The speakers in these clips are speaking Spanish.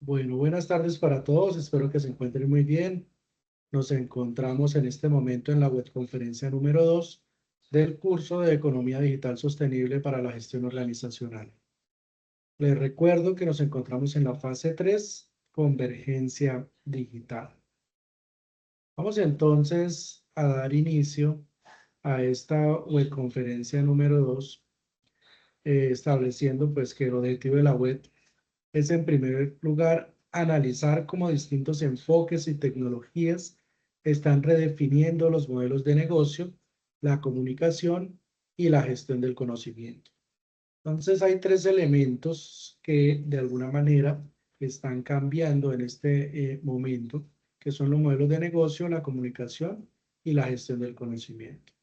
Bueno, buenas tardes para todos. Espero que se encuentren muy bien. Nos encontramos en este momento en la webconferencia número 2 del curso de Economía Digital Sostenible para la Gestión Organizacional. Les recuerdo que nos encontramos en la fase 3, Convergencia Digital. Vamos entonces a dar inicio a esta webconferencia número 2, estableciendo pues que el objetivo de la web es en primer lugar analizar cómo distintos enfoques y tecnologías están redefiniendo los modelos de negocio, la comunicación y la gestión del conocimiento. Entonces hay tres elementos que de alguna manera están cambiando en este momento, que son los modelos de negocio, la comunicación y la gestión del conocimiento.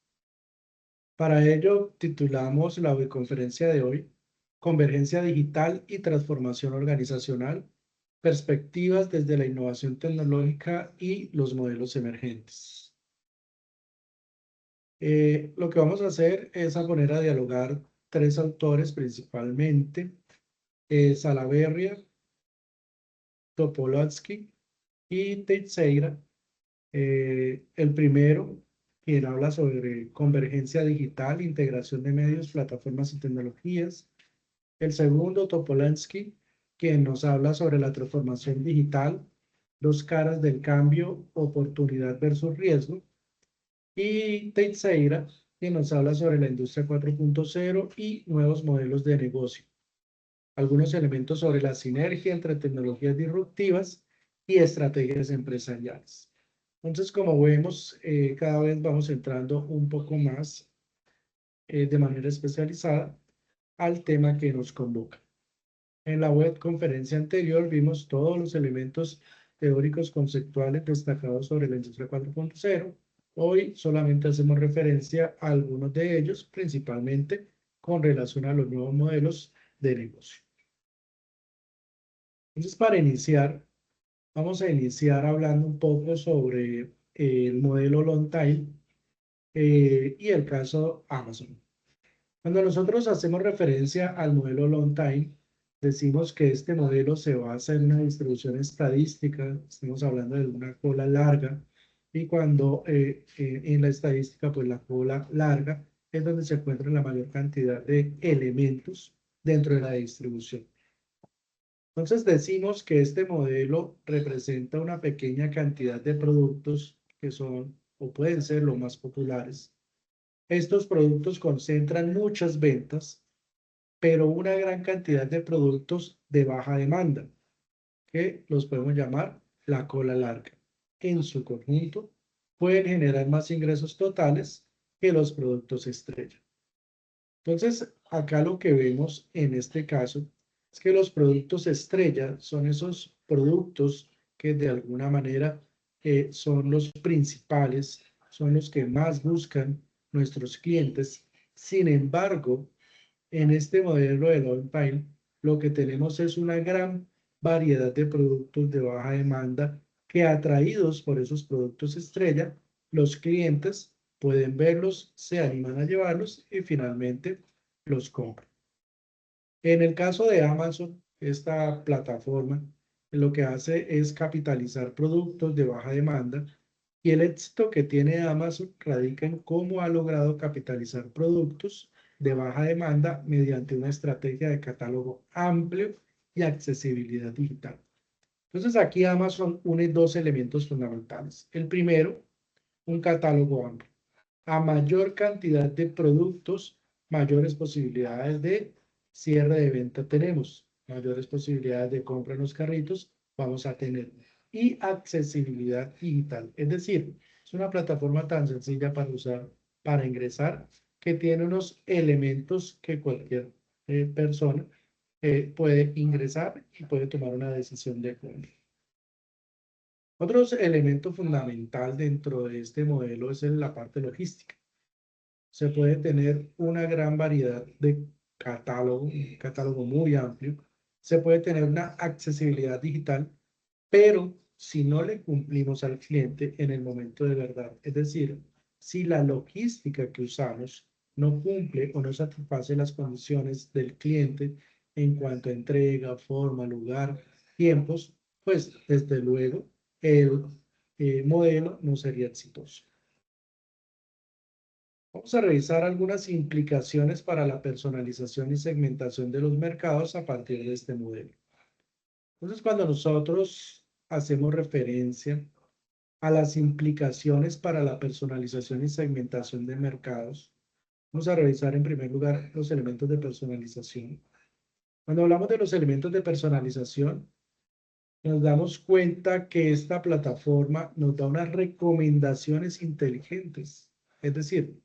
Para ello titulamos la conferencia de hoy Convergencia Digital y Transformación Organizacional, perspectivas desde la innovación tecnológica y los modelos emergentes. Lo que vamos a hacer es a poner a dialogar tres autores principalmente, Salaverria, Topolansky y Teixeira. El primero, quien habla sobre convergencia digital, integración de medios, plataformas y tecnologías. El segundo, Topolansky, quien nos habla sobre la transformación digital, dos caras del cambio, oportunidad versus riesgo. Y Teixeira, quien nos habla sobre la industria 4.0 y nuevos modelos de negocio. Algunos elementos sobre la sinergia entre tecnologías disruptivas y estrategias empresariales. Entonces, como vemos, cada vez vamos entrando un poco más de manera especializada al tema que nos convoca. En la web conferencia anterior vimos todos los elementos teóricos conceptuales destacados sobre la industria 4.0. Hoy solamente hacemos referencia a algunos de ellos, principalmente con relación a los nuevos modelos de negocio. Entonces, para iniciar, vamos a iniciar hablando un poco sobre el modelo long tail y el caso Amazon. Cuando nosotros hacemos referencia al modelo long time, decimos que este modelo se basa en una distribución estadística, estamos hablando de una cola larga, y cuando en la estadística, pues la cola larga es donde se encuentra la mayor cantidad de elementos dentro de la distribución. Entonces decimos que este modelo representa una pequeña cantidad de productos que son o pueden ser los más populares. Estos productos concentran muchas ventas, pero una gran cantidad de productos de baja demanda, que los podemos llamar la cola larga. En su conjunto, pueden generar más ingresos totales que los productos estrella. Entonces, acá lo que vemos en este caso es que los productos estrella son esos productos que de alguna manera son los principales, son los que más buscan nuestros clientes. Sin embargo, en este modelo de long time, lo que tenemos es una gran variedad de productos de baja demanda que, atraídos por esos productos estrella, los clientes pueden verlos, se animan a llevarlos y finalmente los compran. En el caso de Amazon, esta plataforma lo que hace es capitalizar productos de baja demanda, y el éxito que tiene Amazon radica en cómo ha logrado capitalizar productos de baja demanda mediante una estrategia de catálogo amplio y accesibilidad digital. Entonces aquí Amazon une dos elementos fundamentales. El primero, un catálogo amplio. A mayor cantidad de productos, mayores posibilidades de cierre de venta tenemos, mayores posibilidades de compra en los carritos vamos a tener, y accesibilidad digital. Es decir, es una plataforma tan sencilla para usar, para ingresar, que tiene unos elementos que cualquier persona puede ingresar y puede tomar una decisión de compra. Otro elemento fundamental dentro de este modelo es la parte logística. Se puede tener una gran variedad de catálogo, un catálogo muy amplio. Se puede tener una accesibilidad digital, pero si no le cumplimos al cliente en el momento de verdad, es decir, si la logística que usamos no cumple o no satisface las condiciones del cliente en cuanto a entrega, forma, lugar, tiempos, pues desde luego el modelo no sería exitoso. Vamos a revisar algunas implicaciones para la personalización y segmentación de los mercados a partir de este modelo. Entonces, cuando nosotros hacemos referencia a las implicaciones para la personalización y segmentación de mercados, vamos a revisar en primer lugar los elementos de personalización. Cuando hablamos de los elementos de personalización, nos damos cuenta que esta plataforma nos da unas recomendaciones inteligentes. Es decir,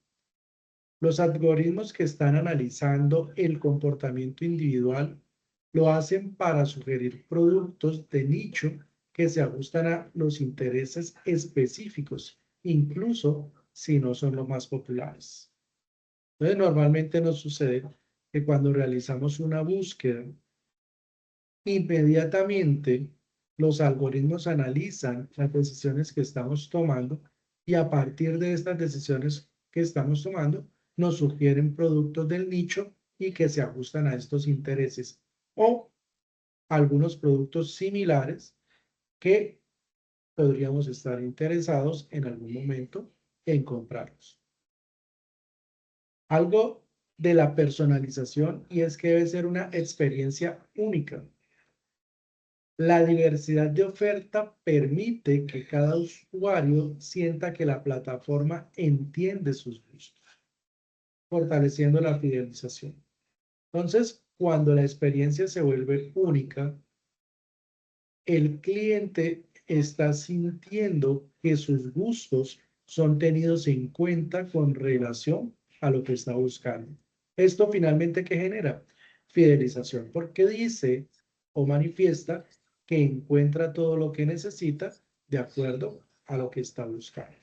los algoritmos que están analizando el comportamiento individual lo hacen para sugerir productos de nicho que se ajustan a los intereses específicos, incluso si no son los más populares. Entonces, normalmente nos sucede que cuando realizamos una búsqueda, inmediatamente los algoritmos analizan las decisiones que estamos tomando y a partir de estas decisiones que estamos tomando, nos sugieren productos del nicho y que se ajustan a estos intereses o algunos productos similares que podríamos estar interesados en algún momento en comprarlos. Algo de la personalización y es que debe ser una experiencia única. La diversidad de oferta permite que cada usuario sienta que la plataforma entiende sus gustos, fortaleciendo la fidelización. Entonces, cuando la experiencia se vuelve única, el cliente está sintiendo que sus gustos son tenidos en cuenta con relación a lo que está buscando. Esto finalmente, ¿qué genera? Fidelización, porque dice o manifiesta que encuentra todo lo que necesita de acuerdo a lo que está buscando.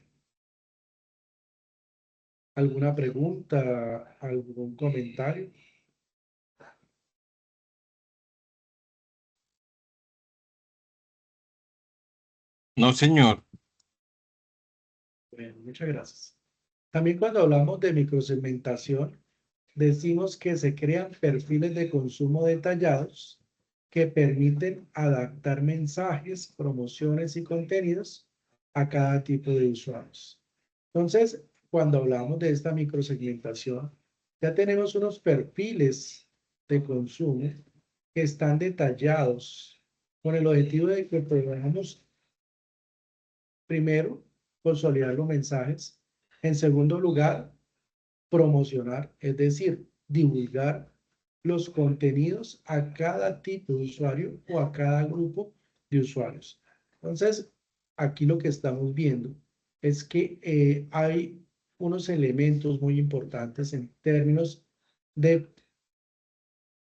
¿Alguna pregunta? ¿Algún comentario? No, señor. Bueno, muchas gracias. También cuando hablamos de microsegmentación, decimos que se crean perfiles de consumo detallados que permiten adaptar mensajes, promociones y contenidos a cada tipo de usuarios. Entonces, cuando hablamos de esta microsegmentación, ya tenemos unos perfiles de consumo que están detallados con el objetivo de que podamos, primero, consolidar los mensajes. En segundo lugar, promocionar, es decir, divulgar los contenidos a cada tipo de usuario o a cada grupo de usuarios. Entonces, aquí lo que estamos viendo es que hay unos elementos muy importantes en términos de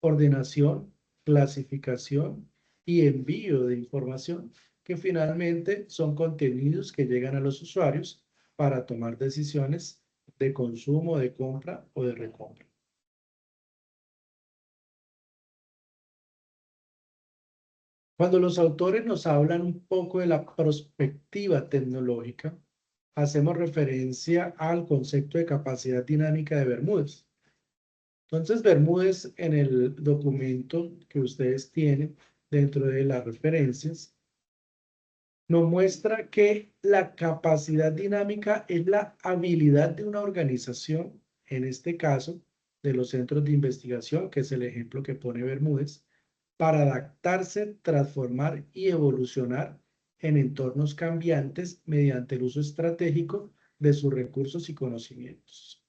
ordenación, clasificación y envío de información que finalmente son contenidos que llegan a los usuarios para tomar decisiones de consumo, de compra o de recompra. Cuando los autores nos hablan un poco de la perspectiva tecnológica, hacemos referencia al concepto de capacidad dinámica de Bermúdez. Entonces, Bermúdez en el documento que ustedes tienen dentro de las referencias, nos muestra que la capacidad dinámica es la habilidad de una organización, en este caso, de los centros de investigación, que es el ejemplo que pone Bermúdez, para adaptarse, transformar y evolucionar en entornos cambiantes mediante el uso estratégico de sus recursos y conocimientos.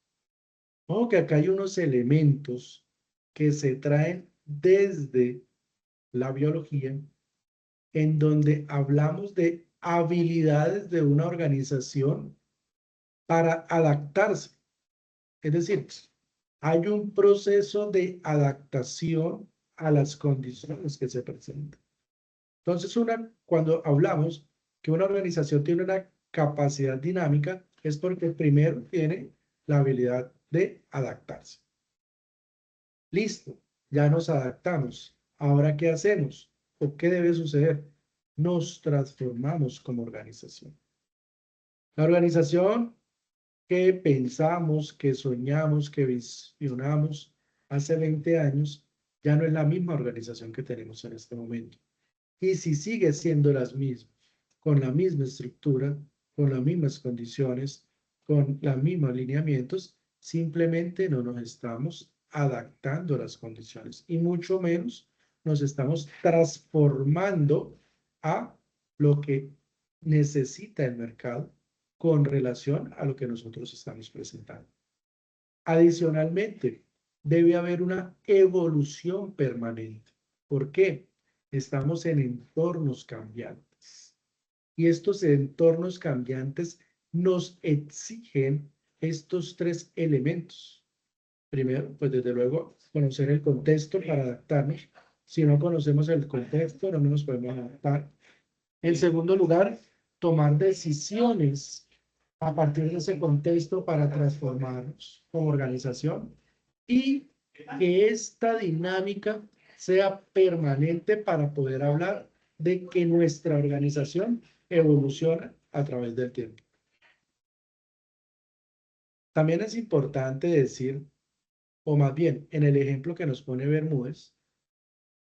Ojo que acá hay unos elementos que se traen desde la biología en donde hablamos de habilidades de una organización para adaptarse. Es decir, hay un proceso de adaptación a las condiciones que se presentan. Entonces, cuando hablamos que una organización tiene una capacidad dinámica, es porque primero tiene la habilidad de adaptarse. Listo, ya nos adaptamos. Ahora, ¿qué hacemos? ¿O qué debe suceder? Nos transformamos como organización. La organización que pensamos, que soñamos, que visionamos hace 20 años, ya no es la misma organización que tenemos en este momento. Y si sigue siendo las mismas, con la misma estructura, con las mismas condiciones, con los mismos lineamientos, simplemente no nos estamos adaptando a las condiciones y mucho menos nos estamos transformando a lo que necesita el mercado con relación a lo que nosotros estamos presentando. Adicionalmente, debe haber una evolución permanente. ¿Por qué? Estamos en entornos cambiantes. Y estos entornos cambiantes nos exigen estos tres elementos. Primero, pues desde luego, conocer el contexto para adaptarnos. Si no conocemos el contexto, no nos podemos adaptar. En segundo lugar, tomar decisiones a partir de ese contexto para transformarnos como organización y que esta dinámica sea permanente para poder hablar de que nuestra organización evoluciona a través del tiempo. También es importante decir, o más bien, en el ejemplo que nos pone Bermúdez,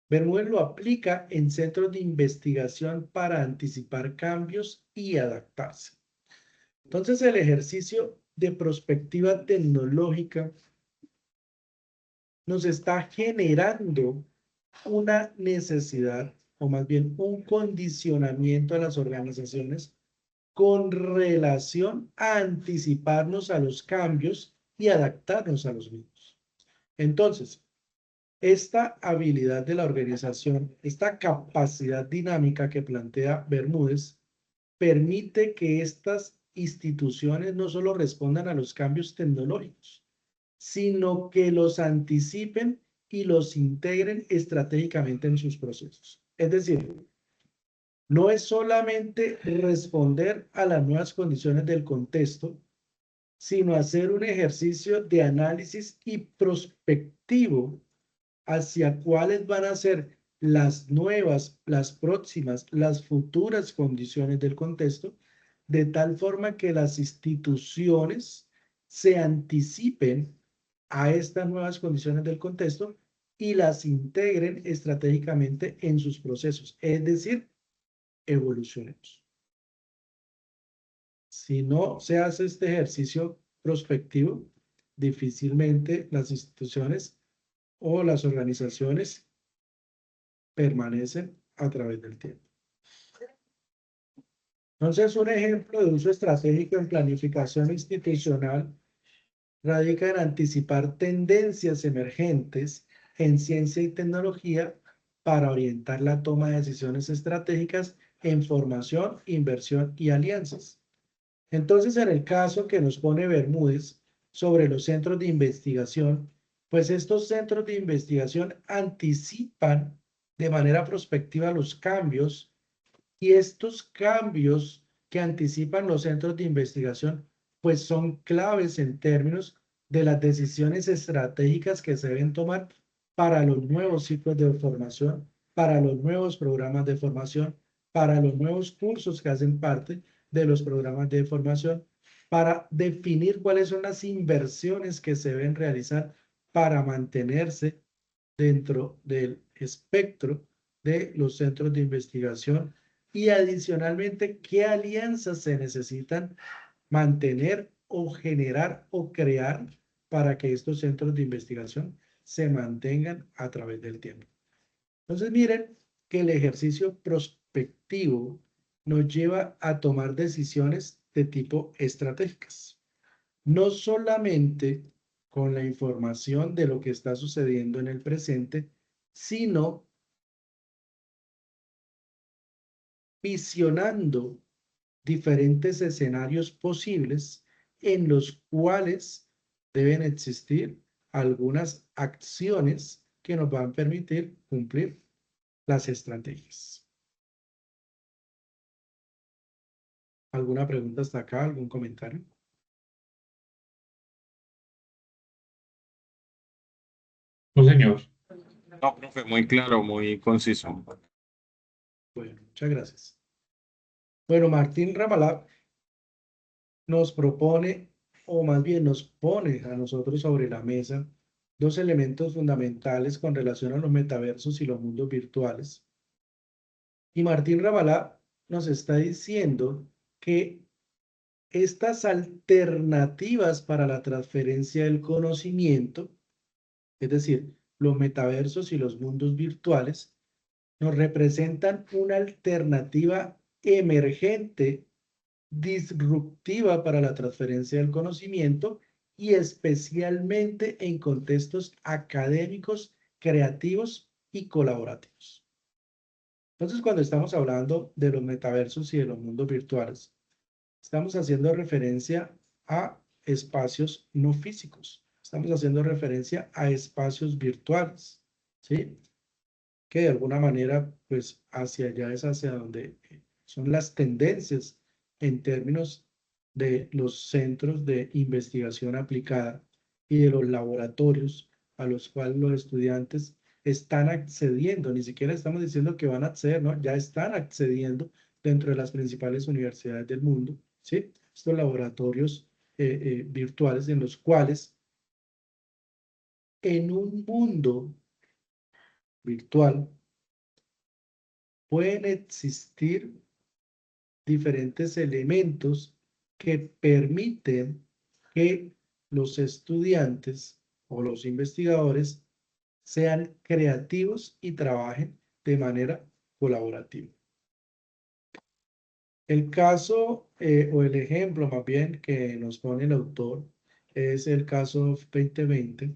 Bermúdez lo aplica en centros de investigación para anticipar cambios y adaptarse. Entonces, el ejercicio de prospectiva tecnológica nos está generando una necesidad, o más bien un condicionamiento a las organizaciones con relación a anticiparnos a los cambios y adaptarnos a los mismos. Entonces, esta habilidad de la organización, esta capacidad dinámica que plantea Bermúdez, permite que estas instituciones no solo respondan a los cambios tecnológicos, sino que los anticipen y los integren estratégicamente en sus procesos. Es decir, no es solamente responder a las nuevas condiciones del contexto, sino hacer un ejercicio de análisis y prospectivo hacia cuáles van a ser las nuevas, las próximas, las futuras condiciones del contexto, de tal forma que las instituciones se anticipen a estas nuevas condiciones del contexto y las integren estratégicamente en sus procesos, es decir, evolucionemos. Si no se hace este ejercicio prospectivo, difícilmente las instituciones o las organizaciones permanecen a través del tiempo. Entonces, un ejemplo de uso estratégico en planificación institucional radica en anticipar tendencias emergentes en ciencia y tecnología para orientar la toma de decisiones estratégicas en formación, inversión y alianzas. Entonces, en el caso que nos pone Bermúdez sobre los centros de investigación, pues estos centros de investigación anticipan de manera prospectiva los cambios y estos cambios que anticipan los centros de investigación, pues son claves en términos de las decisiones estratégicas que se deben tomar para los nuevos ciclos de formación, para los nuevos programas de formación, para los nuevos cursos que hacen parte de los programas de formación, para definir cuáles son las inversiones que se deben realizar para mantenerse dentro del espectro de los centros de investigación y adicionalmente qué alianzas se necesitan mantener o generar o crear para que estos centros de investigación se mantengan a través del tiempo. Entonces miren que el ejercicio prospectivo nos lleva a tomar decisiones de tipo estratégicas. No solamente con la información de lo que está sucediendo en el presente, sino visionando diferentes escenarios posibles en los cuales deben existir algunas acciones que nos van a permitir cumplir las estrategias. ¿Alguna pregunta hasta acá? ¿Algún comentario? No, señor. No, profe, muy claro, muy conciso. Bueno, muchas gracias. Bueno, Martín Ramalá nos propone, o más bien nos pone a nosotros sobre la mesa, dos elementos fundamentales con relación a los metaversos y los mundos virtuales. Y Martín Rabalá nos está diciendo que estas alternativas para la transferencia del conocimiento, es decir, los metaversos y los mundos virtuales, nos representan una alternativa emergente, disruptiva para la transferencia del conocimiento y especialmente en contextos académicos, creativos y colaborativos. Entonces, cuando estamos hablando de los metaversos y de los mundos virtuales, estamos haciendo referencia a espacios no físicos. Estamos haciendo referencia a espacios virtuales, ¿sí? Que de alguna manera, pues hacia allá es hacia donde son las tendencias en términos de los centros de investigación aplicada y de los laboratorios a los cuales los estudiantes están accediendo. Ni siquiera estamos diciendo que van a acceder, ¿no? Ya están accediendo dentro de las principales universidades del mundo, ¿sí? Estos laboratorios virtuales en los cuales en un mundo virtual pueden existir diferentes elementos que permiten que los estudiantes o los investigadores sean creativos y trabajen de manera colaborativa. El caso o el ejemplo más bien que nos pone el autor es el caso 2020.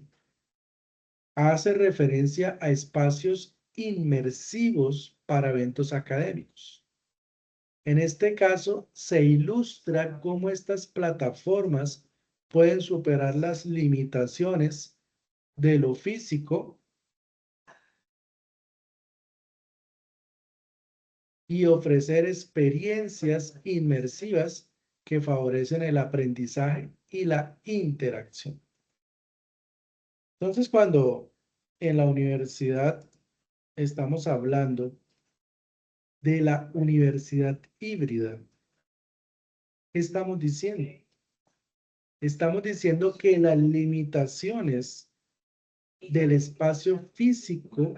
Hace referencia a espacios inmersivos para eventos académicos. En este caso, se ilustra cómo estas plataformas pueden superar las limitaciones de lo físico y ofrecer experiencias inmersivas que favorecen el aprendizaje y la interacción. Entonces, cuando en la universidad estamos hablando de la universidad híbrida, ¿qué estamos diciendo? Estamos diciendo que las limitaciones del espacio físico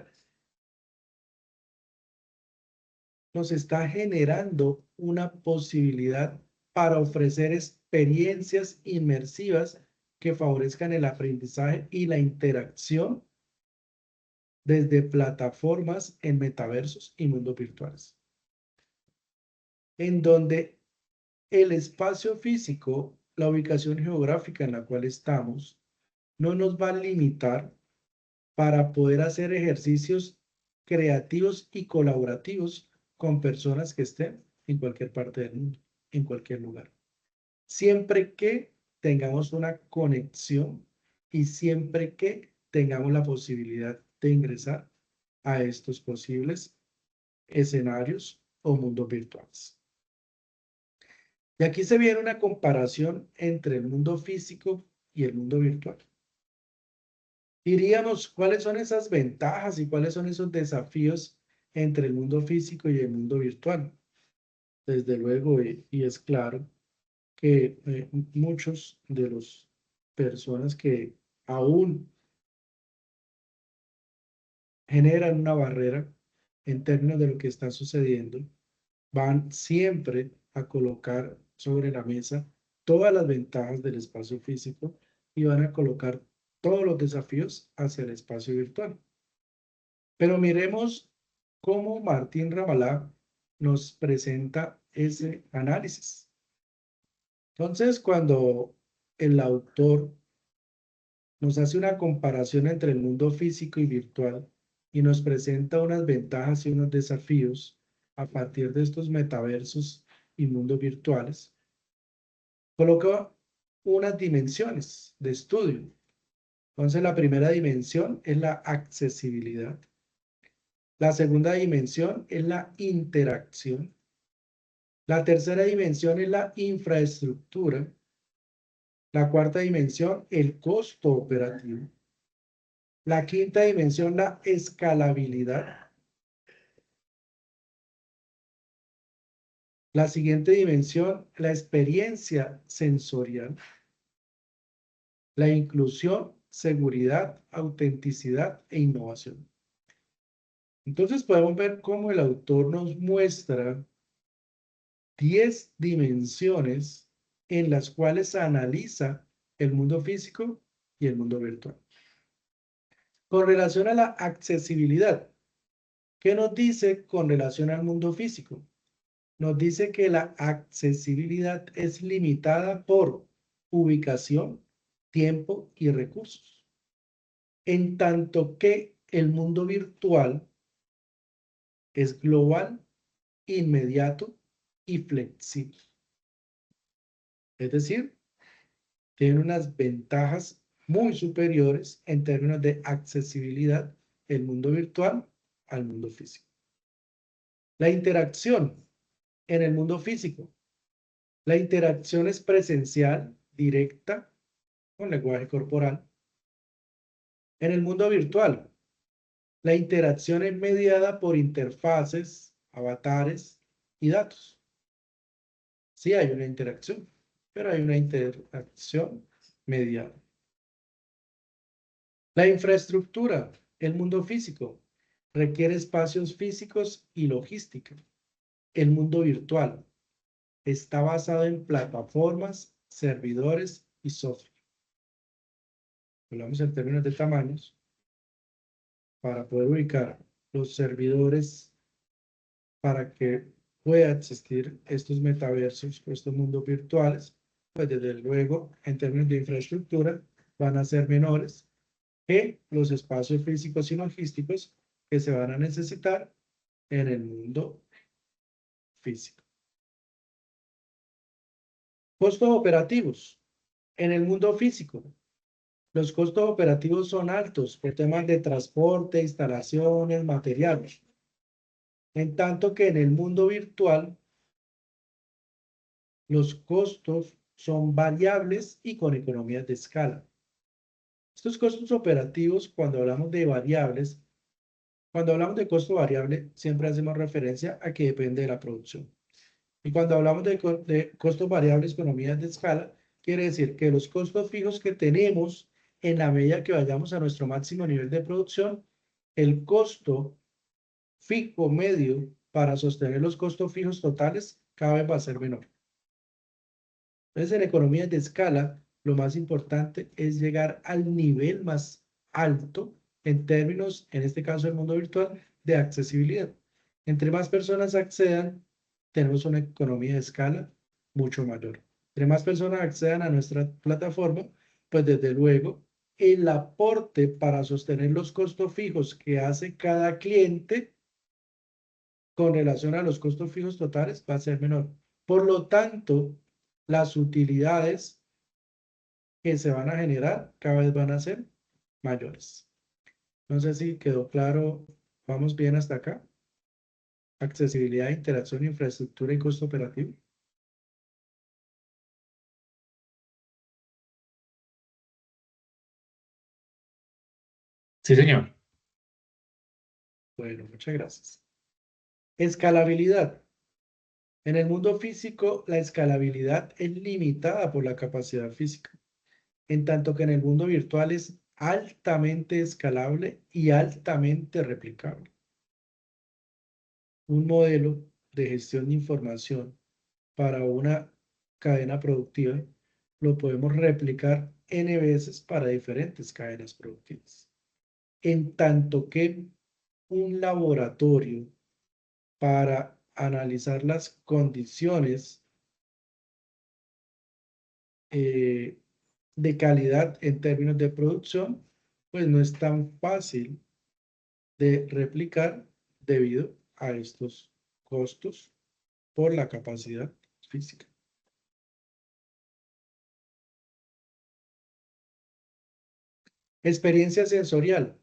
nos está generando una posibilidad para ofrecer experiencias inmersivas que favorezcan el aprendizaje y la interacción desde plataformas en metaversos y mundos virtuales, en donde el espacio físico, la ubicación geográfica en la cual estamos, no nos va a limitar para poder hacer ejercicios creativos y colaborativos con personas que estén en cualquier parte del mundo, en cualquier lugar. Siempre que tengamos una conexión y siempre que tengamos la posibilidad de ingresar a estos posibles escenarios o mundos virtuales. Y aquí se viene una comparación entre el mundo físico y el mundo virtual. Diríamos, ¿cuáles son esas ventajas y cuáles son esos desafíos entre el mundo físico y el mundo virtual? Desde luego, y es claro que muchos de las personas que aún generan una barrera en términos de lo que está sucediendo, van siempre a colocar sobre la mesa todas las ventajas del espacio físico y van a colocar todos los desafíos hacia el espacio virtual. Pero miremos cómo Martín Rabalá nos presenta ese análisis. Entonces, cuando el autor nos hace una comparación entre el mundo físico y virtual y nos presenta unas ventajas y unos desafíos a partir de estos metaversos y mundos virtuales, coloca unas dimensiones de estudio. Entonces, la primera dimensión es la accesibilidad. La segunda dimensión es la interacción. La tercera dimensión es la infraestructura. La cuarta dimensión, el costo operativo. La quinta dimensión, la escalabilidad. La siguiente dimensión, la experiencia sensorial. La inclusión, seguridad, autenticidad e innovación. Entonces podemos ver cómo el autor nos muestra 10 dimensiones en las cuales analiza el mundo físico y el mundo virtual. Con relación a la accesibilidad, ¿qué nos dice con relación al mundo físico? Nos dice que la accesibilidad es limitada por ubicación, tiempo y recursos, en tanto que el mundo virtual es global, inmediato y flexible. Es decir, tiene unas ventajas muy superiores en términos de accesibilidad el mundo virtual al mundo físico. La interacción en el mundo físico. La interacción es presencial, directa, con lenguaje corporal. En el mundo virtual, la interacción es mediada por interfaces, avatares y datos. Sí hay una interacción, pero hay una interacción mediada. La infraestructura, el mundo físico, requiere espacios físicos y logística. El mundo virtual está basado en plataformas, servidores y software. Hablamos en términos de tamaños para poder ubicar los servidores para que pueda existir estos metaversos, estos mundos virtuales, pues desde luego en términos de infraestructura van a ser menores que los espacios físicos y logísticos que se van a necesitar en el mundo físico. Costos operativos. En el mundo físico, los costos operativos son altos por temas de transporte, instalaciones, materiales. En tanto que en el mundo virtual, los costos son variables y con economías de escala. Estos costos operativos, cuando hablamos de variables, cuando hablamos de costo variable, siempre hacemos referencia a que depende de la producción. Y cuando hablamos de costos variables, economías de escala, quiere decir que los costos fijos que tenemos en la medida que vayamos a nuestro máximo nivel de producción, el costo fijo medio para sostener los costos fijos totales cada vez va a ser menor. Entonces, en economías de escala, lo más importante es llegar al nivel más alto en términos, en este caso del mundo virtual, de accesibilidad. Entre más personas accedan, tenemos una economía de escala mucho mayor. Entre más personas accedan a nuestra plataforma, pues desde luego el aporte para sostener los costos fijos que hace cada cliente con relación a los costos fijos totales va a ser menor. Por lo tanto, las utilidades que se van a generar cada vez van a ser mayores. No sé si quedó claro. ¿Vamos bien hasta acá? Accesibilidad, interacción, infraestructura y costo operativo. Sí, señor. Bueno, muchas gracias. Escalabilidad. En el mundo físico, la escalabilidad es limitada por la capacidad física, en tanto que en el mundo virtual es altamente escalable y altamente replicable. Un modelo de gestión de información para una cadena productiva lo podemos replicar n veces para diferentes cadenas productivas. En tanto que un laboratorio para analizar las condiciones de calidad en términos de producción, pues no es tan fácil de replicar debido a estos costos por la capacidad física. Experiencia sensorial.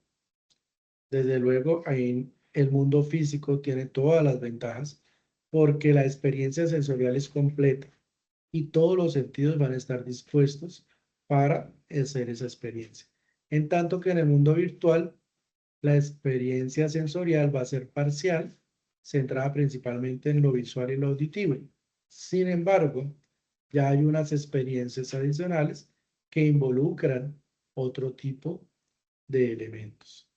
Desde luego, ahí el mundo físico tiene todas las ventajas porque la experiencia sensorial es completa y todos los sentidos van a estar dispuestos para hacer esa experiencia. En tanto que en el mundo virtual, la experiencia sensorial va a ser parcial, centrada principalmente en lo visual y lo auditivo. Sin embargo, ya hay unas experiencias adicionales que involucran otro tipo de elementos.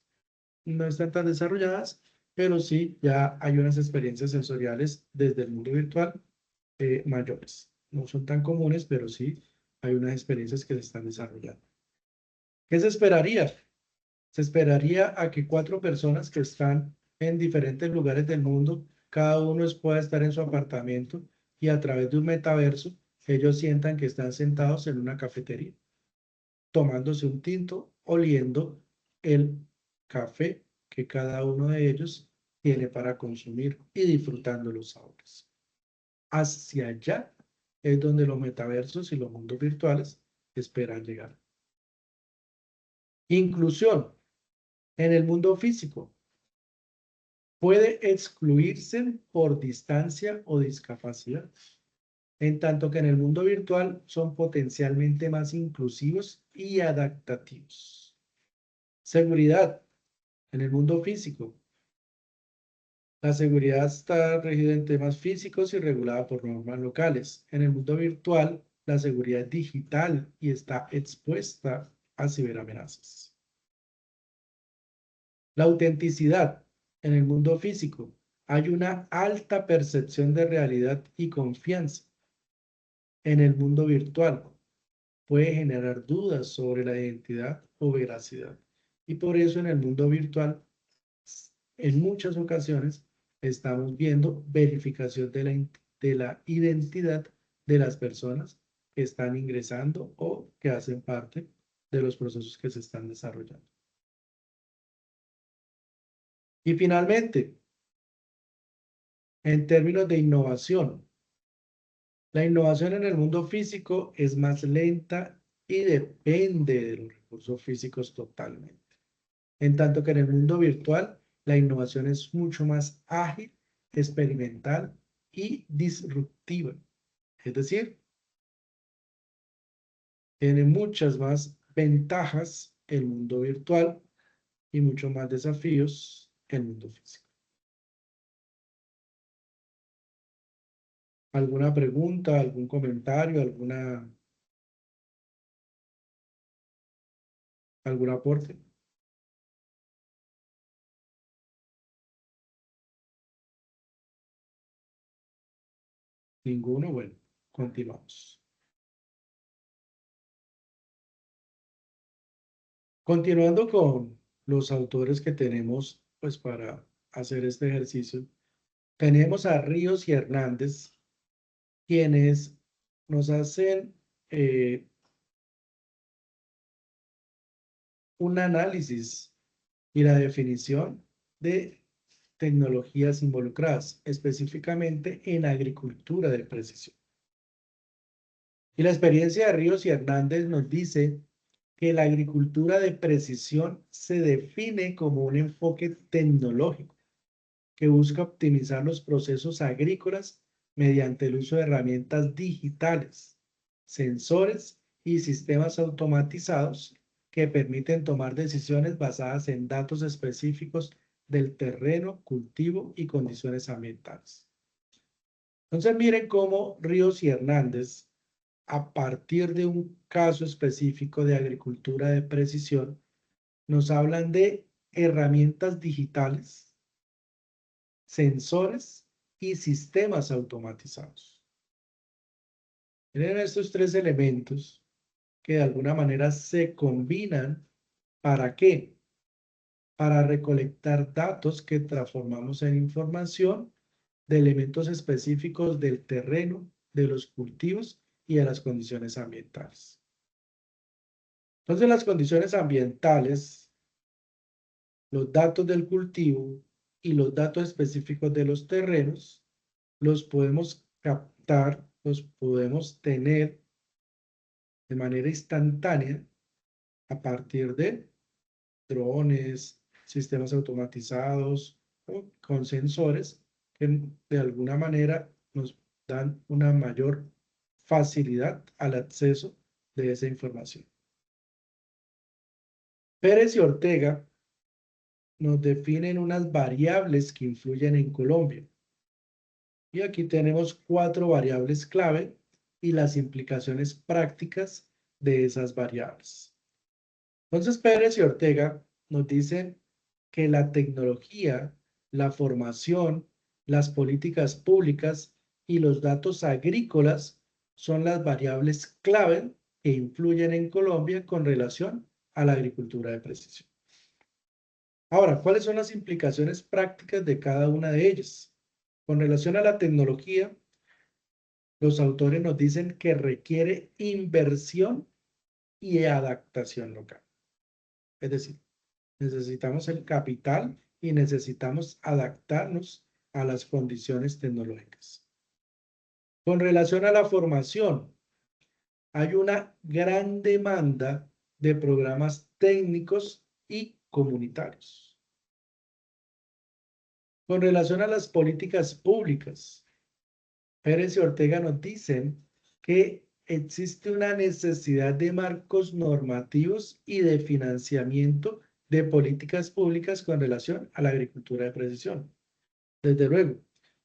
No están tan desarrolladas, pero sí ya hay unas experiencias sensoriales desde el mundo virtual mayores. No son tan comunes, pero sí hay unas experiencias que se están desarrollando. ¿Qué se esperaría? Se esperaría a que 4 personas que están en diferentes lugares del mundo, cada uno pueda estar en su apartamento y a través de un metaverso, ellos sientan que están sentados en una cafetería, tomándose un tinto, oliendo el café que cada uno de ellos tiene para consumir y disfrutando los sabores. Hacia allá es donde los metaversos y los mundos virtuales esperan llegar. Inclusión en el mundo físico. Puede excluirse por distancia o discapacidad, en tanto que en el mundo virtual son potencialmente más inclusivos y adaptativos. Seguridad en el mundo físico. La seguridad está regida en temas físicos y regulada por normas locales. En el mundo virtual, la seguridad es digital y está expuesta a ciberamenazas. La autenticidad en el mundo físico. Hay una alta percepción de realidad y confianza. En el mundo virtual puede generar dudas sobre la identidad o veracidad. Y por eso en el mundo virtual, en muchas ocasiones, estamos viendo verificación de la identidad de las personas que están ingresando o que hacen parte de los procesos que se están desarrollando. Y finalmente, en términos de innovación, la innovación en el mundo físico es más lenta y depende de los recursos físicos totalmente. En tanto que en el mundo virtual, la innovación es mucho más ágil, experimental y disruptiva. Es decir, tiene muchas más ventajas el mundo virtual y muchos más desafíos el mundo físico. ¿Alguna pregunta, algún comentario, algún aporte? Ninguno. Bueno, continuamos. Continuando con los autores que tenemos, pues para hacer este ejercicio, tenemos a Ríos y Hernández, quienes nos hacen un análisis y la definición de tecnologías involucradas, específicamente en agricultura de precisión. Y la experiencia de Ríos y Hernández nos dice que la agricultura de precisión se define como un enfoque tecnológico que busca optimizar los procesos agrícolas mediante el uso de herramientas digitales, sensores y sistemas automatizados que permiten tomar decisiones basadas en datos específicos del terreno, cultivo y condiciones ambientales. Entonces miren cómo Ríos y Hernández, a partir de un caso específico de agricultura de precisión, nos hablan de herramientas digitales, sensores y sistemas automatizados. Miren estos 3 elementos que de alguna manera se combinan. ¿Para qué? Para recolectar datos que transformamos en información de elementos específicos del terreno, de los cultivos y de las condiciones ambientales. Entonces, las condiciones ambientales, los datos del cultivo y los datos específicos de los terrenos, los podemos captar, los podemos tener de manera instantánea a partir de drones, sistemas automatizados o con sensores que de alguna manera nos dan una mayor facilidad al acceso de esa información. Pérez y Ortega nos definen unas variables que influyen en Colombia. Y aquí tenemos 4 variables clave y las implicaciones prácticas de esas variables. Entonces, Pérez y Ortega nos dicen que la tecnología la formación, las políticas públicas y los datos agrícolas son las variables clave que influyen en Colombia con relación a la agricultura de precisión. Ahora, ¿cuáles son las implicaciones prácticas de cada una de ellas? Con relación a la tecnología, los autores nos dicen que requiere inversión y adaptación local. Es decir, necesitamos el capital y necesitamos adaptarnos a las condiciones tecnológicas. Con relación a la formación, hay una gran demanda de programas técnicos y comunitarios. Con relación a las políticas públicas, Pérez y Ortega nos dicen que existe una necesidad de marcos normativos y de financiamiento de políticas públicas con relación a la agricultura de precisión. Desde luego,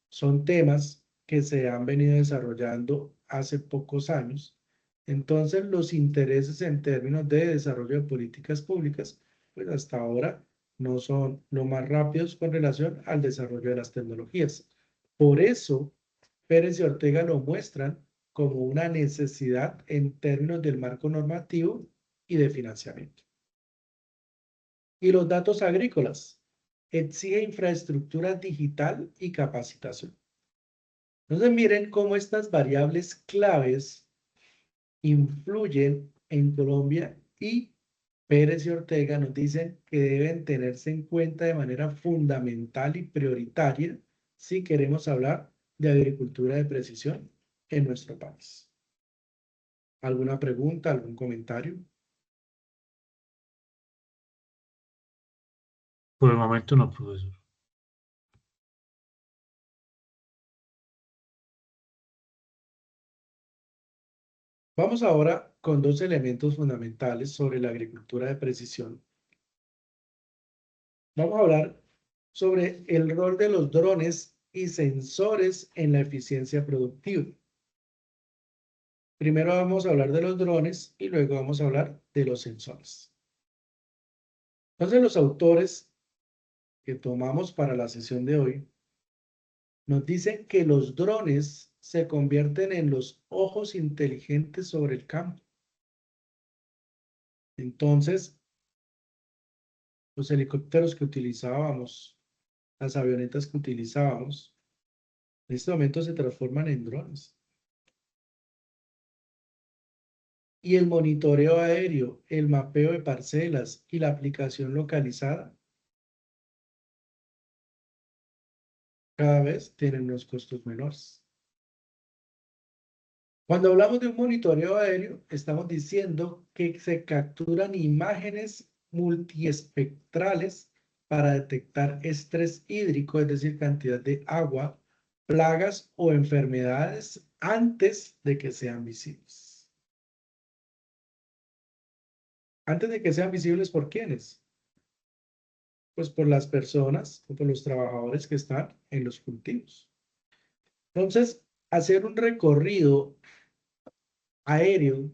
son temas que se han venido desarrollando hace pocos años. Entonces, los intereses en términos de desarrollo de políticas públicas, pues hasta ahora no son lo más rápidos con relación al desarrollo de las tecnologías. Por eso, Pérez y Ortega lo muestran como una necesidad en términos del marco normativo y de financiamiento. Y los datos agrícolas exige infraestructura digital y capacitación. Entonces miren cómo estas variables claves influyen en Colombia y Pérez y Ortega nos dicen que deben tenerse en cuenta de manera fundamental y prioritaria si queremos hablar de agricultura de precisión en nuestro país. ¿Alguna pregunta, algún comentario? Por el momento no, profesor. Vamos ahora con dos elementos fundamentales sobre la agricultura de precisión. Vamos a hablar sobre el rol de los drones y sensores en la eficiencia productiva. Primero vamos a hablar de los drones y luego vamos a hablar de los sensores. Entonces, los autores que tomamos para la sesión de hoy nos dicen que los drones se convierten en los ojos inteligentes sobre el campo. Entonces, los helicópteros que utilizábamos, las avionetas que utilizábamos, en este momento se transforman en drones. Y el monitoreo aéreo, el mapeo de parcelas y la aplicación localizada cada vez tienen unos costos menores. Cuando hablamos de un monitoreo aéreo, estamos diciendo que se capturan imágenes multiespectrales para detectar estrés hídrico, es decir, cantidad de agua, plagas o enfermedades antes de que sean visibles. Antes de que sean visibles, ¿por quiénes? Pues por las personas o por los trabajadores que están en los cultivos. Entonces, hacer un recorrido aéreo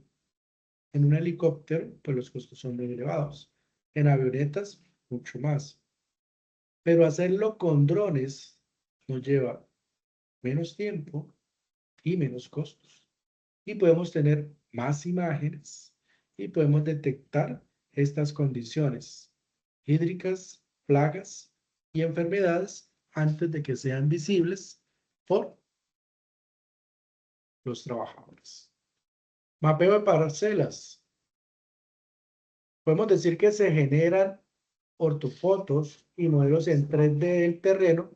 en un helicóptero, pues los costos son muy elevados. En avionetas, mucho más. Pero hacerlo con drones nos lleva menos tiempo y menos costos. Y podemos tener más imágenes y podemos detectar estas condiciones hídricas, plagas y enfermedades antes de que sean visibles por los trabajadores. Mapeo de parcelas. Podemos decir que se generan ortofotos y modelos en 3D del terreno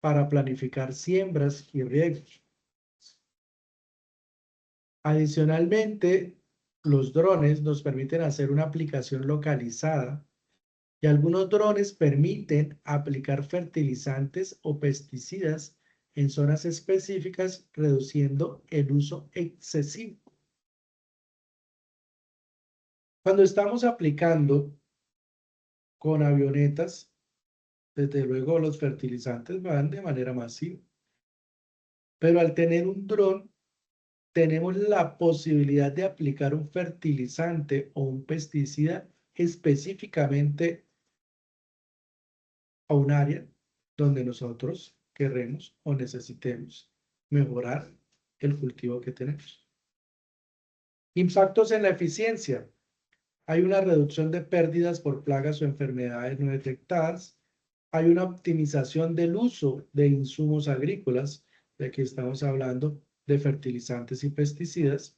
para planificar siembras y riegos. Adicionalmente, los drones nos permiten hacer una aplicación localizada y algunos drones permiten aplicar fertilizantes o pesticidas en zonas específicas, reduciendo el uso excesivo. Cuando estamos aplicando con avionetas, desde luego los fertilizantes van de manera masiva. Pero al tener un dron, tenemos la posibilidad de aplicar un fertilizante o un pesticida específicamente a un área donde nosotros queremos o necesitemos mejorar el cultivo que tenemos. Impactos en la eficiencia. Hay una reducción de pérdidas por plagas o enfermedades no detectadas. Hay una optimización del uso de insumos agrícolas, de aquí estamos hablando de fertilizantes y pesticidas.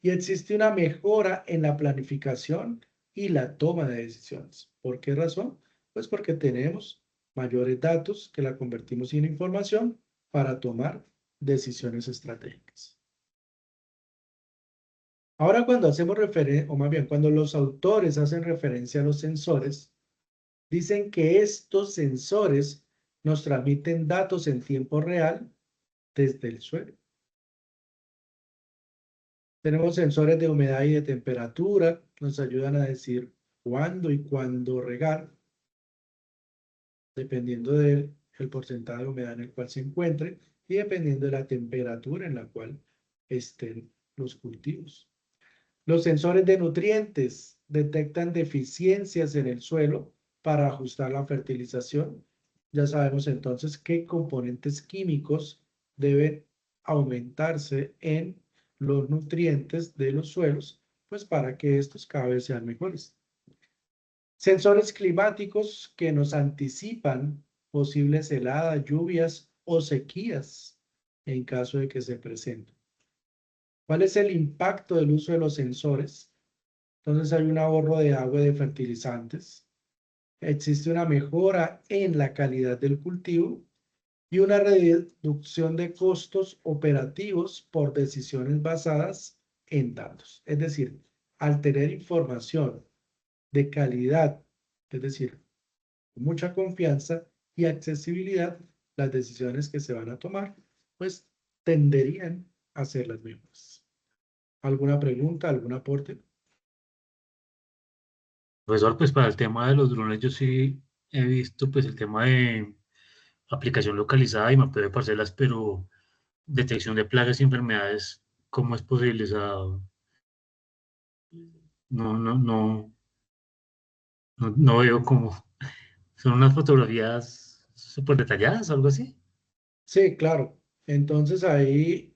Y existe una mejora en la planificación y la toma de decisiones. ¿Por qué razón? Pues porque tenemos mayores datos que la convertimos en información para tomar decisiones estratégicas. Ahora cuando hacemos referencia, o más bien cuando los autores hacen referencia a los sensores, dicen que estos sensores nos transmiten datos en tiempo real desde el suelo. Tenemos sensores de humedad y de temperatura, nos ayudan a decir cuándo y cuándo regar, dependiendo del porcentaje de humedad en el cual se encuentre y dependiendo de la temperatura en la cual estén los cultivos. Los sensores de nutrientes detectan deficiencias en el suelo para ajustar la fertilización. Ya sabemos entonces qué componentes químicos deben aumentarse en los nutrientes de los suelos, pues para que estos cada vez sean mejores. Sensores climáticos que nos anticipan posibles heladas, lluvias o sequías en caso de que se presenten. ¿Cuál es el impacto del uso de los sensores? Entonces hay un ahorro de agua y de fertilizantes. Existe una mejora en la calidad del cultivo y una reducción de costos operativos por decisiones basadas en datos. Es decir, al tener información de calidad, es decir, con mucha confianza y accesibilidad, las decisiones que se van a tomar, pues tenderían a ser las mejores. ¿Alguna pregunta, algún aporte? Profesor, pues para el tema de los drones, yo sí he visto pues el tema de aplicación localizada y mapeo de parcelas, pero detección de plagas y enfermedades, ¿cómo es posible? O sea, no veo cómo. Son unas fotografías súper detalladas o algo así. Sí, claro. Entonces ahí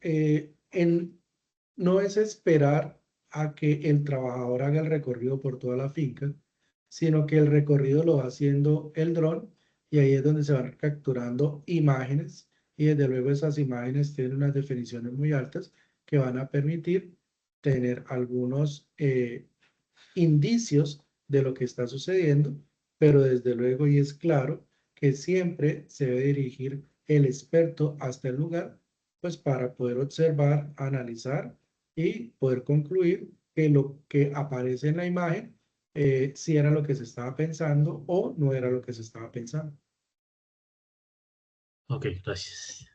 no es esperar a que el trabajador haga el recorrido por toda la finca, sino que el recorrido lo va haciendo el dron y ahí es donde se van capturando imágenes y desde luego esas imágenes tienen unas definiciones muy altas que van a permitir tener algunos indicios de lo que está sucediendo, pero desde luego y es claro que siempre se debe dirigir el experto hasta el lugar, pues para poder observar, analizar y poder concluir que lo que aparece en la imagen si era lo que se estaba pensando o no era lo que se estaba pensando. Ok, gracias.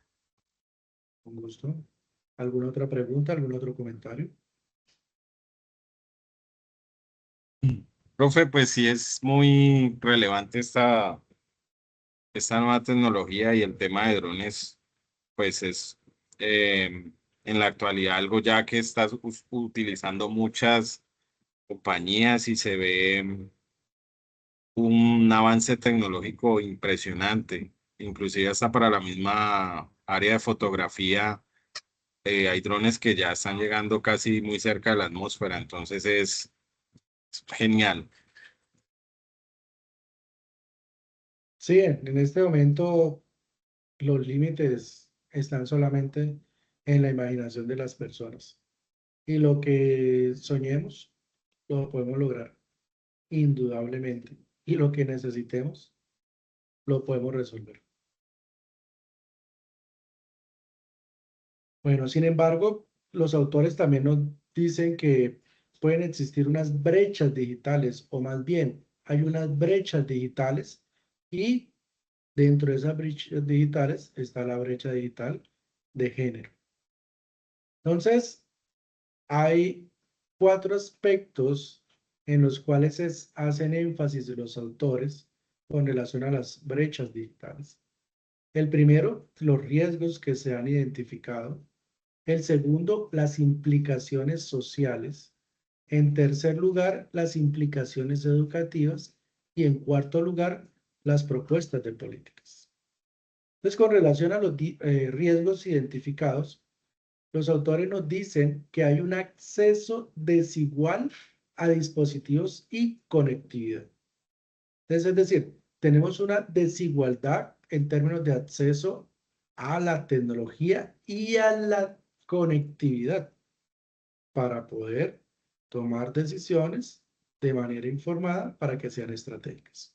Con gusto. ¿Alguna otra pregunta, algún otro comentario? Profe, pues sí es muy relevante esta nueva tecnología y el tema de drones, pues es en la actualidad algo ya que está utilizando muchas compañías y se ve un avance tecnológico impresionante, inclusive hasta para la misma área de fotografía. Hay drones que ya están llegando casi muy cerca de la atmósfera, entonces es genial. Sí, en este momento los límites están solamente en la imaginación de las personas. Y lo que soñemos, lo podemos lograr, indudablemente. Y lo que necesitemos, lo podemos resolver. Bueno, sin embargo, los autores también nos dicen que pueden existir unas brechas digitales, o más bien, hay unas brechas digitales y dentro de esas brechas digitales está la brecha digital de género. Entonces, hay cuatro aspectos en los cuales hacen énfasis de los autores con relación a las brechas digitales. El primero, los riesgos que se han identificado. El segundo, las implicaciones sociales. En tercer lugar, las implicaciones educativas. Y en cuarto lugar, las propuestas de políticas. Entonces, con relación a los riesgos identificados, los autores nos dicen que hay un acceso desigual a dispositivos y conectividad. Entonces, es decir, tenemos una desigualdad en términos de acceso a la tecnología y a la conectividad para poder tomar decisiones de manera informada para que sean estratégicas.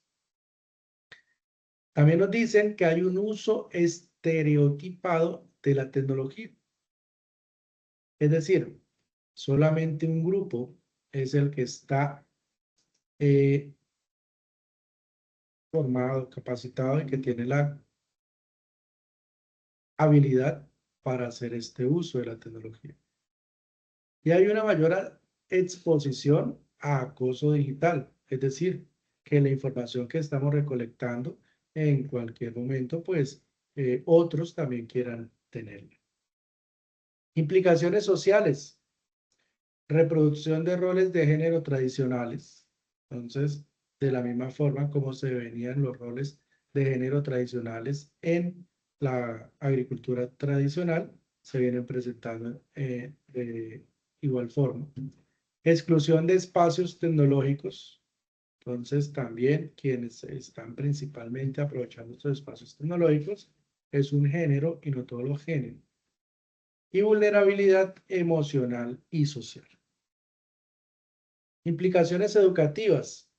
También nos dicen que hay un uso estereotipado de la tecnología. Es decir, solamente un grupo es el que está formado, capacitado y que tiene la habilidad para hacer este uso de la tecnología. Y hay una mayor exposición a acoso digital, es decir, que la información que estamos recolectando en cualquier momento, pues otros también quieran tenerla. Implicaciones sociales, reproducción de roles de género tradicionales. Entonces, de la misma forma como se venían los roles de género tradicionales en la agricultura tradicional, se vienen presentando de igual forma. Exclusión de espacios tecnológicos. Entonces, también quienes están principalmente aprovechando estos espacios tecnológicos es un género y no todos los géneros. Y vulnerabilidad emocional y social. Implicaciones educativas.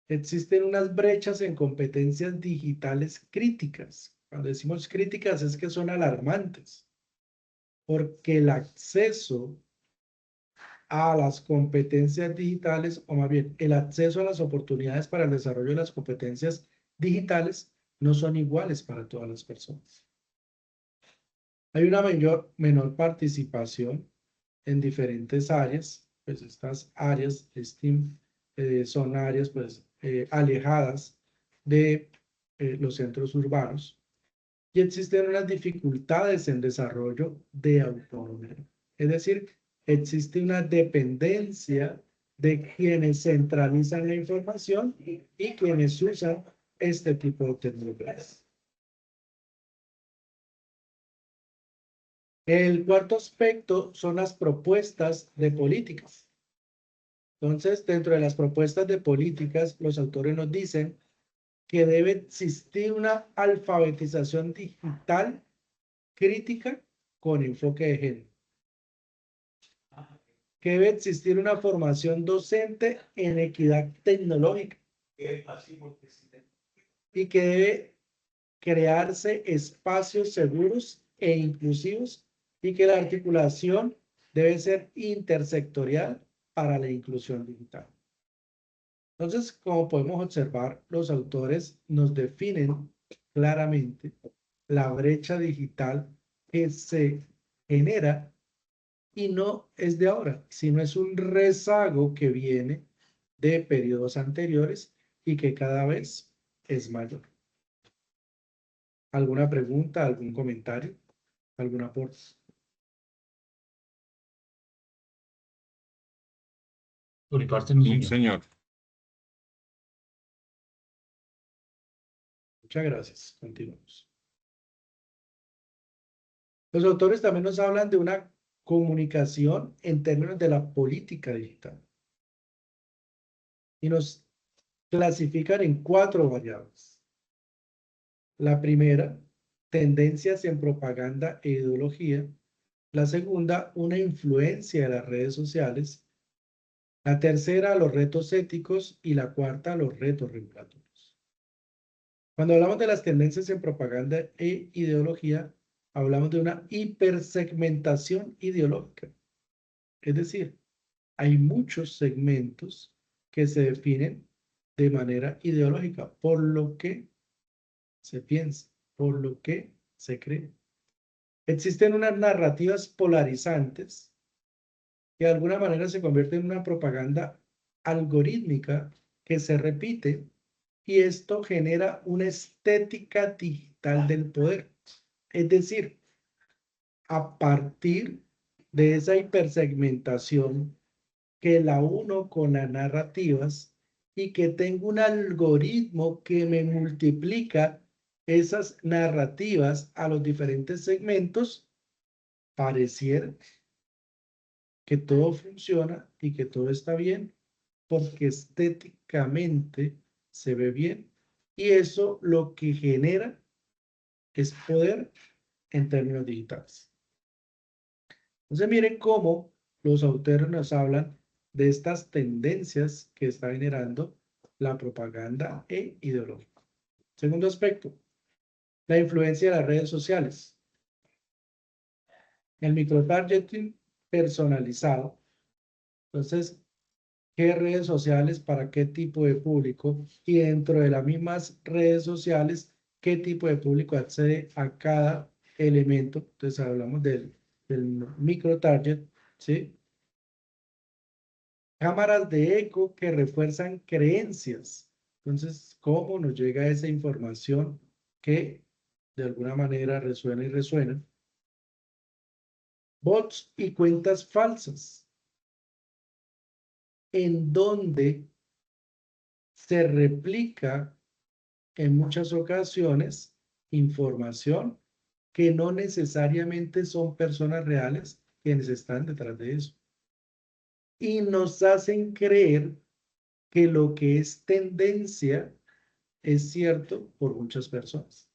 Existen unas brechas en competencias digitales críticas. Cuando decimos críticas es que son alarmantes, porque el acceso a las competencias digitales, o más bien, el acceso a las oportunidades para el desarrollo de las competencias digitales no son iguales para todas las personas. Hay una menor participación en diferentes áreas, pues estas áreas STEAM son áreas pues alejadas de los centros urbanos y existen unas dificultades en desarrollo de autonomía. Es decir, existe una dependencia de quienes centralizan la información y quienes usan este tipo de tecnologías. El cuarto aspecto son las propuestas de políticas. Entonces, dentro de las propuestas de políticas, los autores nos dicen que debe existir una alfabetización digital crítica con enfoque de género. Que debe existir una formación docente en equidad tecnológica. Y que debe crearse espacios seguros e inclusivos y que la articulación debe ser intersectorial para la inclusión digital. Entonces, como podemos observar, los autores nos definen claramente la brecha digital que se genera y no es de ahora, sino es un rezago que viene de periodos anteriores y que cada vez es mayor. ¿Alguna pregunta, algún comentario, algún aporte? Por mi parte, no, Sí, señor. señor. Muchas gracias. Continuamos. Los autores también nos hablan de una comunicación en términos de la política digital. Y nos clasifican en 4 variables. La primera, tendencias en propaganda e ideología. La segunda, una influencia de las redes sociales. La tercera, los retos éticos. Y la cuarta, los retos regulatorios. Cuando hablamos de las tendencias en propaganda e ideología, hablamos de una hipersegmentación ideológica. Es decir, hay muchos segmentos que se definen de manera ideológica por lo que se piensa, por lo que se cree. Existen unas narrativas polarizantes que de alguna manera se convierten en una propaganda algorítmica que se repite y esto genera una estética digital del poder. Es decir, a partir de esa hipersegmentación que la uno con las narrativas y que tengo un algoritmo que me multiplica esas narrativas a los diferentes segmentos, pareciera que todo funciona y que todo está bien porque estéticamente se ve bien y eso lo que genera es poder en términos digitales. Entonces miren cómo los autores nos hablan de estas tendencias que está generando la propaganda e ideología. Segundo aspecto, la influencia de las redes sociales. El microtargeting personalizado. Entonces, ¿qué redes sociales para qué tipo de público? Y dentro de las mismas redes sociales, ¿qué tipo de público accede a cada elemento? Entonces, hablamos del microtarget, ¿sí? Cámaras de eco que refuerzan creencias. Entonces, ¿cómo nos llega esa información que de alguna manera resuena y resuena? Bots y cuentas falsas, en donde se replica en muchas ocasiones información que no necesariamente son personas reales quienes están detrás de eso. Y nos hacen creer que lo que es tendencia es cierto por muchas personas.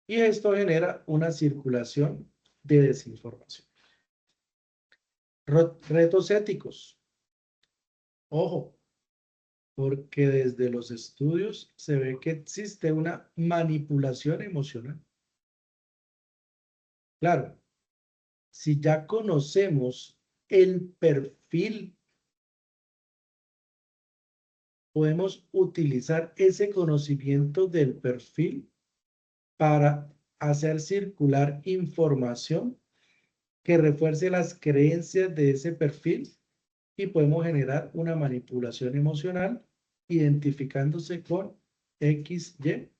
Y esto genera una circulación de desinformación. Retos éticos. Ojo, porque desde los estudios se ve que existe una manipulación emocional. Claro, si ya conocemos el perfil, podemos utilizar ese conocimiento del perfil para hacer circular información que refuerce las creencias de ese perfil y podemos generar una manipulación emocional identificándose con XY